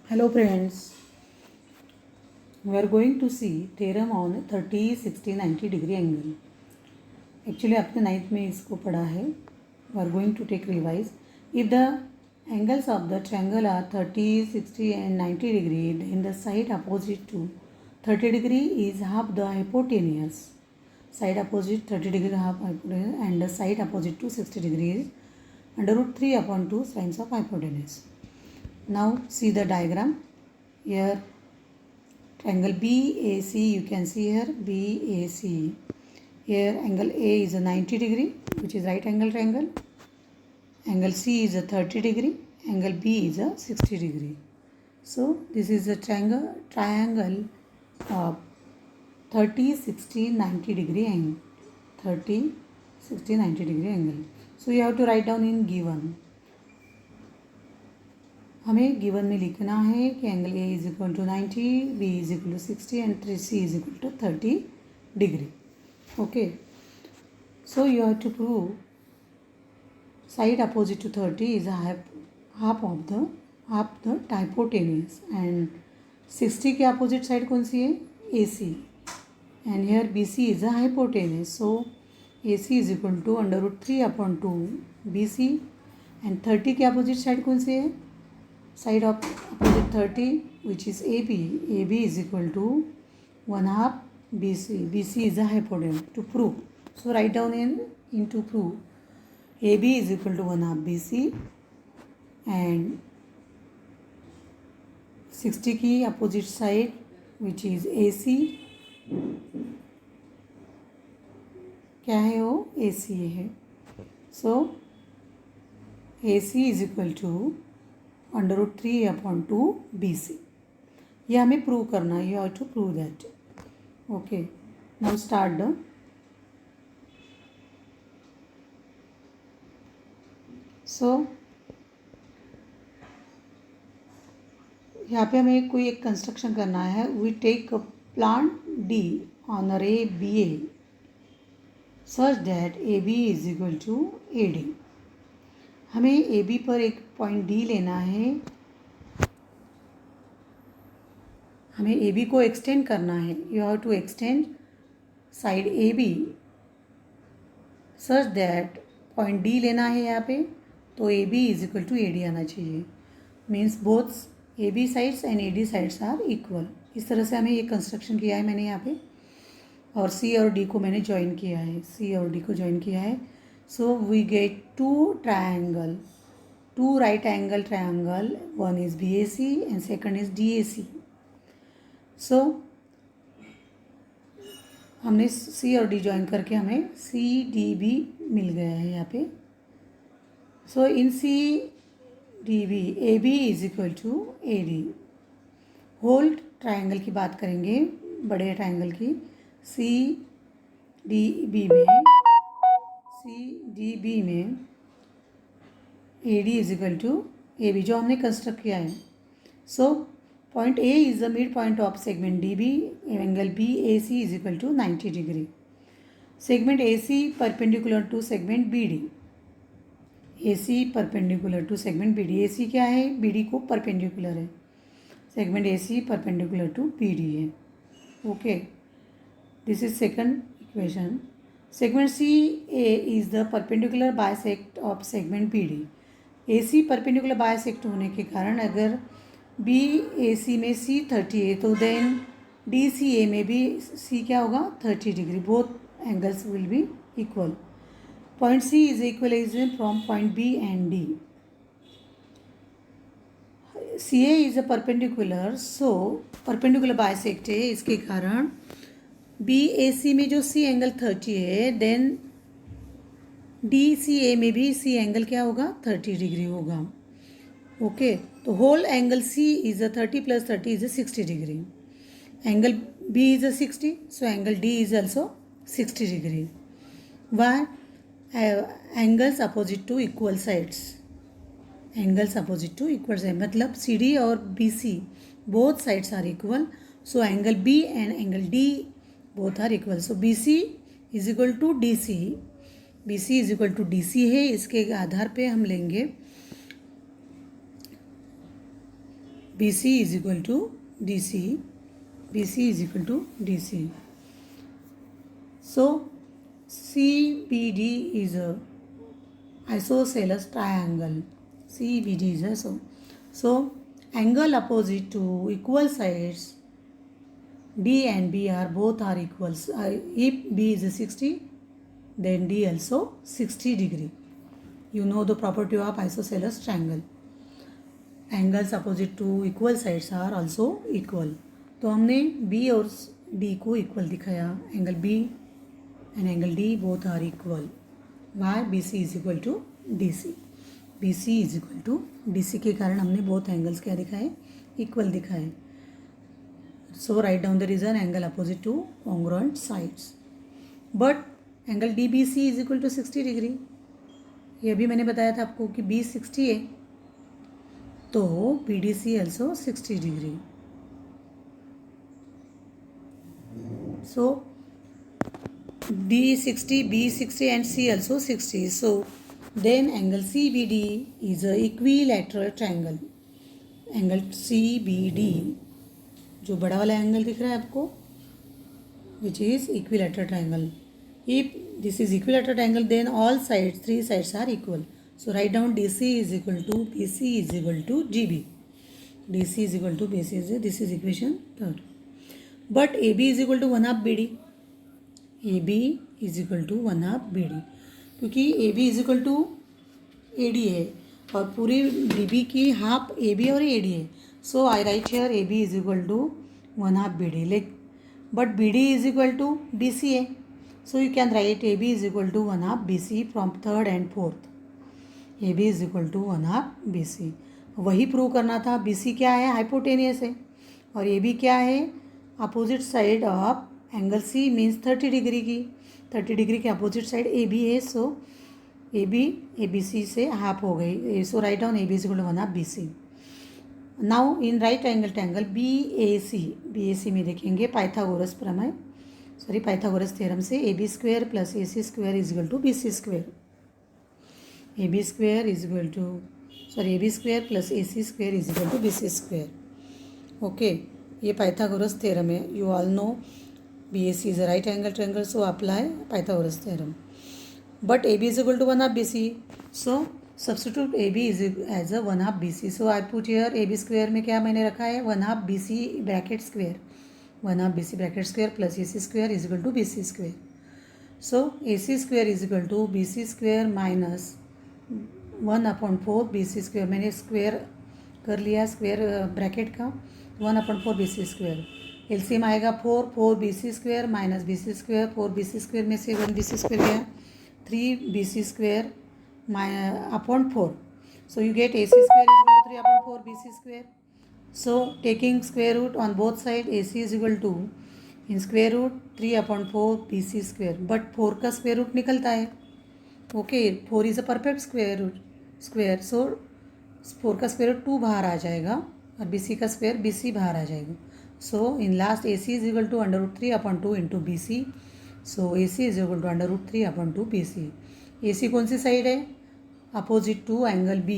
Hello friends, we are going to see theorem on 30, 60, 90 degree angle. Actually आपने 9th में इसको पढ़ा है. We are going to take revise. If the angles of the triangle are 30, 60 and 90 degree, then the side opposite to 30 degree is half the hypotenuse. Side opposite 30 degree half hypotenuse and the side opposite to 60 degree is under root 3 upon 2 sines of hypotenuse. Now see the diagram. Here triangle BAC, you can see here BAC. Here angle A is a 90 degree, which is right angle triangle. Angle C is a 30 degree. Angle B is a 60 degree. So this is a triangle of 30, 60, 90 degree angle. 30, 60, 90 degree angle. So you have to write down in given. हमें given में लिखना है कि angle A is equal to 90, B is equal to 60 and C is equal to 30 degree. Okay, so you have to prove side opposite to 30 is half of the hypotenuse and 60 के opposite side कौन सी है? A C. And here B C is a hypotenuse. So A C is equal to under root 3 upon 2 B C. And 30 के opposite side कौन सी है? Side of opposite 30, which is AB. AB is equal to 1/2 BC. BC is a hypotenuse. To prove, so write down into prove. AB is equal to 1/2 BC and 60 की opposite side, which is AC. क्या है वो? AC है. So AC is equal to under root 3 upon 2 BC. ये हमें prove करना है. You have to prove that. Okay, now start the. So यहाँ पे हमें कोई एक कंस्ट्रक्शन करना है. We take a plan D on a ray BA such that AB is equal to AD. हमें ए बी पर एक पॉइंट डी लेना है. हमें ए बी को एक्सटेंड करना है. You have to extend side A B such that point D लेना है यहाँ पे. तो A B is equal to A D आना चाहिए. Means both A B sides and A D sides are equal. इस तरह से हमें ये कंस्ट्रक्शन किया है मैंने यहाँ पे. और सी और डी को मैंने ज्वाइन किया है. सी और डी को ज्वाइन किया है. So we get two right angle triangle. One is BAC and second is DAC. So हमने C और D ज्वाइन करके हमें CDB मिल गया है यहाँ पे. So in CDB AB is equal to AD. Whole triangle की बात करेंगे, बड़े ट्राइंगल की. CDB में AD is equal to AB जो हमने कंस्ट्रक्ट किया है. So point A is the mid point of segment DB. Angle BAC is equal to 90 degree. Segment AC perpendicular to segment BD. AC perpendicular to segment BD. AC क्या है? BD को perpendicular है. Segment AC perpendicular to BD है. Okay, this is second equation. Segment CA is the perpendicular bisect of segment BD. AC perpendicular bisect होने के कारण अगर BAC में C 30 है तो देन DCA में भी C क्या होगा? 30 degree. Both angles will be equal. Point C is equalization from point B and D. CA is a perpendicular. So perpendicular bisect है, इसके कारण BAC में जो C एंगल 30 है देन DCA में भी C एंगल क्या होगा? 30 डिग्री होगा. ओके, तो whole angle C is a 30 plus 30 is a 60 degree. Angle B is a 60, so angle D is also 60 degree. Why? Angles opposite to equal sides. Angles opposite to equal side मतलब CD और BC both sides are equal. So angle B and angle D both are equal. So BC is equal to DC. BC is equal to DC है. इसके आधार पे हम लेंगे BC is equal to DC. BC is equal to DC. So CBD is a isosceles triangle. CBD is a so angle opposite to equal sides D and B are both are equals. If B is a 60, then D also 60 degree. You know the property of isosceles triangle. Angles opposite to equal sides are also equal. तो हमने B और D को equal दिखाया. Angle B and angle D both are equal. Why? BC is equal to DC. BC is equal to DC के कारण हमने both angles क्या दिखाए? Equal दिखाए. So write down the reason angle opposite to congruent sides. But angle DBC is equal to 60 degree. ये अभी मैंने बताया था आपको कि B 60 है, तो BDC also 60 degree. So D 60, B 60 and C also 60. So then angle CBD is a equilateral triangle. Angle CBD जो बड़ा वाला एंगल दिख रहा है आपको, which is equilateral triangle. If this is equilateral triangle then all sides 3 sides are equal. So write down DC is equal to BC is equal to GB. DC is equal to BC is this is equation third. But AB is equal to 1/2 BD. AB is equal to 1/2 BD क्योंकि AB is equal to AD है और पूरी DB की half AB और AD है. So I write here AB is equal to 1/2 BD. Like, but BD is equal to DCA. So you can write AB is equal to 1/2 BC from third and fourth. AB is equal to 1/2 BC. वही prove करना था. BC क्या है? Hypotenuse है और AB क्या है? Opposite side of angle C means 30 degree की. 30 डिग्री के अपोजिट साइड AB है. सो AB ABC से हाफ हो गई. So write down AB is equal to 1/2 BC. Now in right angle triangle BAC में देखेंगे पाइथागोरस प्रमेय, पाइथागोरस थ्योरम से AB square plus AC square is equal to BC square. AB square is equal to AB square plus AC square is equal to BC square. Okay, ये Pythagoras theorem है. You all know BAC is a right angle triangle, so apply Pythagoras theorem. But AB is equal to 1/2 BC. So substitute AB is as a 1/2 BC. So I put here AB square में क्या मैंने रखा है? 1/2 BC bracket square. 1/2 BC bracket square plus AC square is equal to BC square. So AC square is equal to BC square minus 1/4 BC square. मैंने square कर लिया square bracket का. 1/4 BC square. LCM आएगा 4 BC square minus BC square. 4 BC square में से 1 BC square गया. 3 BC square upon 4. So you get AC square is equal to 3/4 BC square. So taking square root on both sides, AC is equal to in square root 3/4 BC square. But 4 का square root निकलता है. Okay, 4 is a perfect square root square. So 4 का square root 2 बाहर आ जाएगा और BC का square BC बाहर आ जाएगा. So in last AC is equal to √3/2 into BC. So AC is equal to √3/2 BC. AC कौन सी साइड है? Opposite to angle B.